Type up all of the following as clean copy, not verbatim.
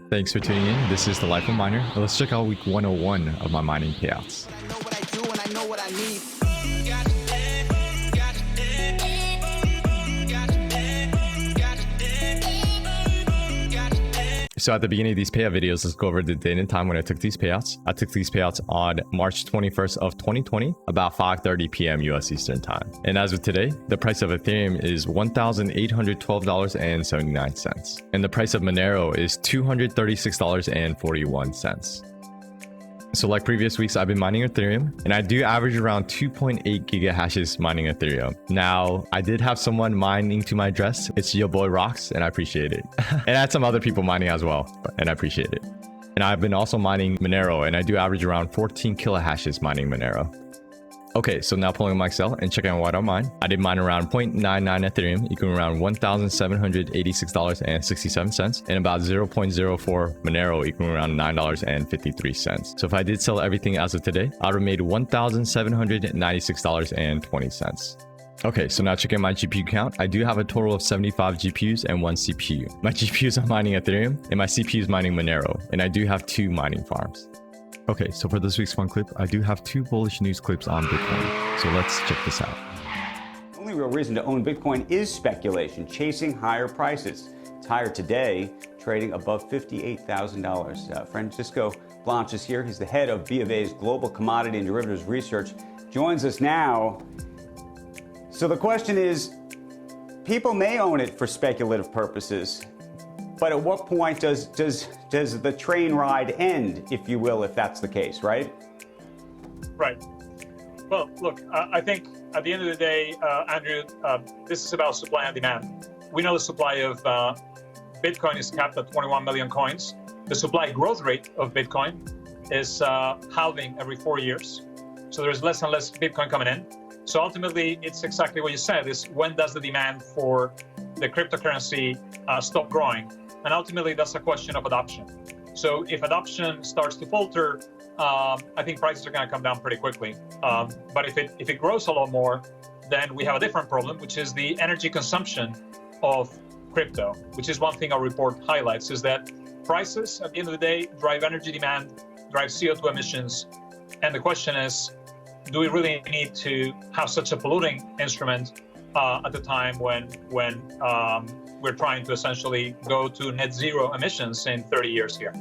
Thanks for tuning in. This is The Life of a Miner. Let's check out week 101 of my mining payouts. I know what I do and I know what I need. So at the beginning of these payout videos, let's go over the date and time when I took these payouts. I took these payouts on March 21st of 2020, about 5:30 p.m. US Eastern Time. And as of today, the price of Ethereum is $1,812.79. And the price of Monero is $236.41. So like previous weeks, I've been mining Ethereum, and I do average around 2.8 gigahashes mining Ethereum. Now, I did have someone mining to my address. It's your boy Rocks, and I appreciate it. And I had some other people mining as well, and I appreciate it. And I've been also mining Monero, and I do average around 14 kilohashes mining Monero. Okay, so now pulling up my Excel and checking out what I mine. I did mine around 0.99 Ethereum, equaling around $1,786.67, and about 0.04 Monero, equaling around $9.53. So if I did sell everything as of today, I would have made $1,796.20. Okay, so now checking my GPU count. I do have a total of 75 GPUs and 1 CPU. My GPUs are mining Ethereum, and my CPU is mining Monero, and I do have 2 mining farms. Okay, so for this week's fun clip, I do have 2 bullish news clips on Bitcoin. So let's check this out. The only real reason to own Bitcoin is speculation, chasing higher prices. It's higher today, trading above $58,000. Francisco Blanch is here. He's the head of B of A's Global Commodity and Derivatives Research. Joins us now. So the question is, people may own it for speculative purposes, but at what point does the train ride end, if you will, if that's the case, right? Right. Well, look, I think at the end of the day, Andrew, this is about supply and demand. We know the supply of Bitcoin is capped at 21 million coins. The supply growth rate of Bitcoin is halving every 4 years. So there's less and less Bitcoin coming in. So ultimately, it's exactly what you said, is when does the demand for the cryptocurrency stop growing? And ultimately, that's a question of adoption. So if adoption starts to falter, I think prices are going to come down pretty quickly. But if it grows a lot more, then we have a different problem, which is the energy consumption of crypto, which is one thing our report highlights, is that prices, at the end of the day, drive energy demand, drive CO2 emissions. And the question is, do we really need to have such a polluting instrument at the time when we're trying to essentially go to net zero emissions in 30 years here?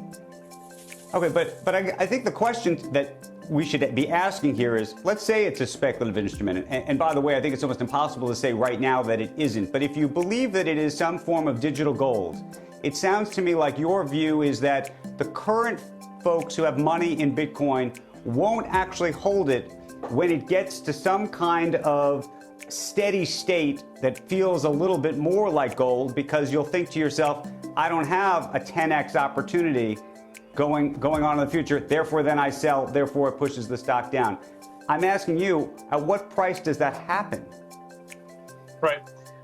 Okay, but I think the question that we should be asking here is, let's say it's a speculative instrument. And by the way, I think it's almost impossible to say right now that it isn't. But if you believe that it is some form of digital gold, it sounds to me like your view is that the current folks who have money in Bitcoin won't actually hold it when it gets to some kind of steady state that feels a little bit more like gold, because you'll think to yourself, I don't have a 10x opportunity going on in the future, therefore then I sell, therefore it pushes the stock down. I'm asking you, at what price does that happen? Right.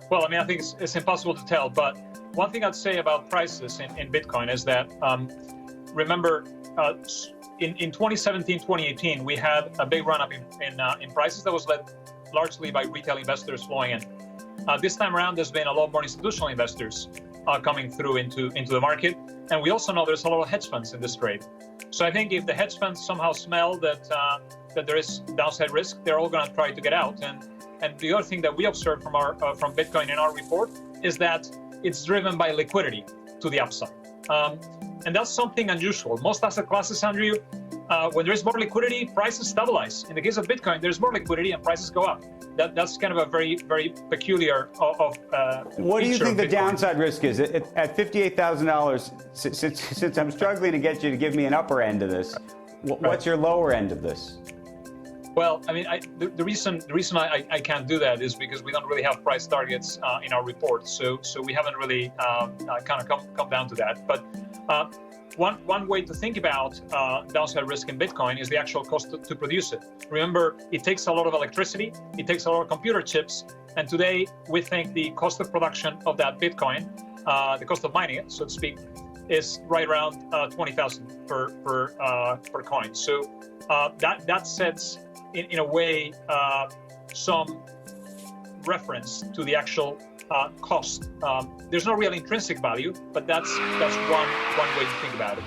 Well, I mean, I think it's impossible to tell, but one thing I'd say about prices in Bitcoin is that, remember, in 2017, 2018, we had a big run-up in prices that was led largely by retail investors flowing in. This time around, there's been a lot more institutional investors coming through into the market. And we also know there's a lot of hedge funds in this trade. So I think if the hedge funds somehow smell that there is downside risk, they're all going to try to get out. And the other thing that we observed from Bitcoin in our report is that it's driven by liquidity to the upside. And that's something unusual. Most asset classes, Andrew, when there is more liquidity, prices stabilize. In the case of Bitcoin, there's more liquidity and prices go up. That's kind of a very, very peculiar What do you think the downside risk is? At $58,000, since I'm struggling to get you to give me an upper end of this, what's your lower end of this? Well, I mean, the reason I can't do that is because we don't really have price targets in our report. So we haven't really kind of come down to that. But one way to think about downside risk in Bitcoin is the actual cost to produce it. Remember, it takes a lot of electricity, it takes a lot of computer chips, and today we think the cost of production of that Bitcoin, the cost of mining it, so to speak, is right around 20,000 per coin. So that sets in a way some reference to the actual cost. There's no real intrinsic value, but that's one way to think about it.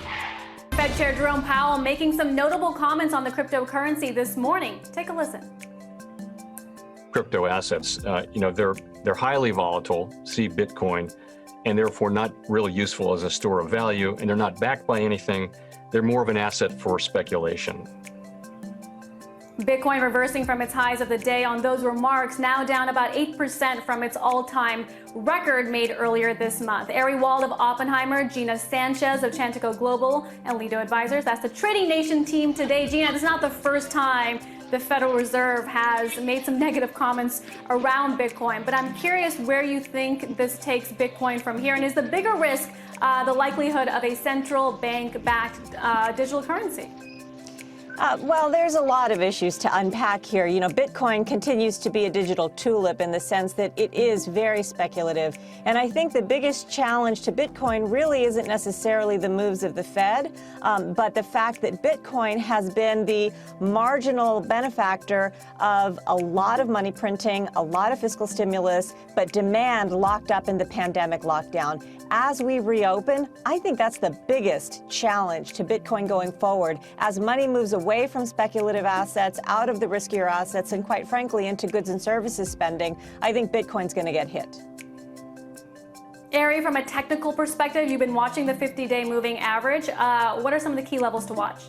Fed Chair Jerome Powell making some notable comments on the cryptocurrency this morning. Take a listen. Crypto assets, they're highly volatile, see Bitcoin, and therefore not really useful as a store of value, and they're not backed by anything. They're more of an asset for speculation. Bitcoin reversing from its highs of the day on those remarks, now down about 8% from its all-time record made earlier this month. Ari Wald of Oppenheimer, Gina Sanchez of Chantico Global, and Lido Advisors. That's the Trading Nation team today. Gina, this is not the first time the Federal Reserve has made some negative comments around Bitcoin, but I'm curious where you think this takes Bitcoin from here, and is the bigger risk the likelihood of a central bank-backed digital currency? Well, there's a lot of issues to unpack here. You know, Bitcoin continues to be a digital tulip in the sense that it is very speculative. And I think the biggest challenge to Bitcoin really isn't necessarily the moves of the Fed, but the fact that Bitcoin has been the marginal benefactor of a lot of money printing, a lot of fiscal stimulus, but demand locked up in the pandemic lockdown. As we reopen, I think that's the biggest challenge to Bitcoin going forward. As money moves away from speculative assets, out of the riskier assets, and quite frankly, into goods and services spending, I think Bitcoin's going to get hit. Ari, from a technical perspective, you've been watching the 50-day moving average. What are some of the key levels to watch?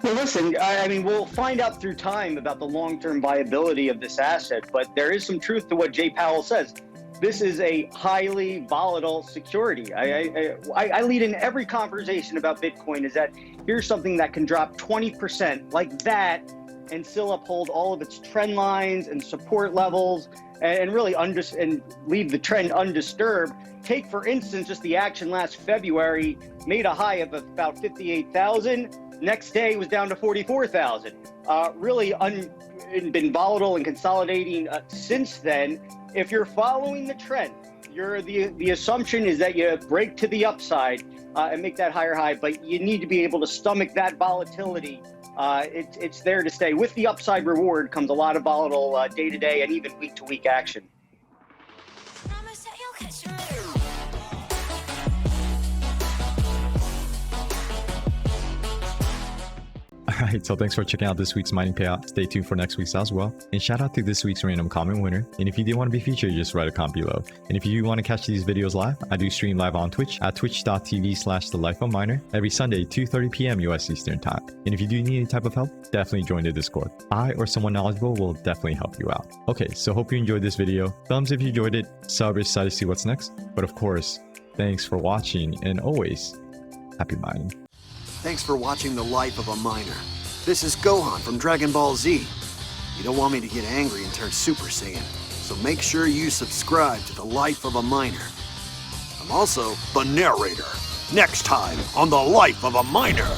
Well, listen, I mean, we'll find out through time about the long-term viability of this asset, but there is some truth to what Jay Powell says. This is a highly volatile security. I lead in every conversation about Bitcoin is that here's something that can drop 20% like that and still uphold all of its trend lines and support levels and really and leave the trend undisturbed. Take, for instance, just the action last February made a high of about 58,000. Next day was down to 44,000. Really been volatile and consolidating since then. If you're following the trend, the assumption is that you break to the upside and make that higher high, but you need to be able to stomach that volatility. It's there to stay. With the upside reward comes a lot of volatile day-to-day and even week-to-week action. Alright, so thanks for checking out this week's mining payout. Stay tuned for next week's as well. And shout out to this week's random comment winner. And if you do want to be featured, just write a comment below. And if you want to catch these videos live, I do stream live on Twitch at twitch.tv/thelifeofminer every Sunday, 2:30 p.m. US Eastern Time. And if you do need any type of help, definitely join the Discord. I or someone knowledgeable will definitely help you out. Okay, so hope you enjoyed this video. Thumbs if you enjoyed it, sub if excited to see what's next. But of course, thanks for watching and always, happy mining. Thanks for watching The Life of a Miner. This is Gohan from Dragon Ball Z. You don't want me to get angry and turn Super Saiyan, so make sure you subscribe to The Life of a Miner. I'm also the narrator. Next time on The Life of a Miner.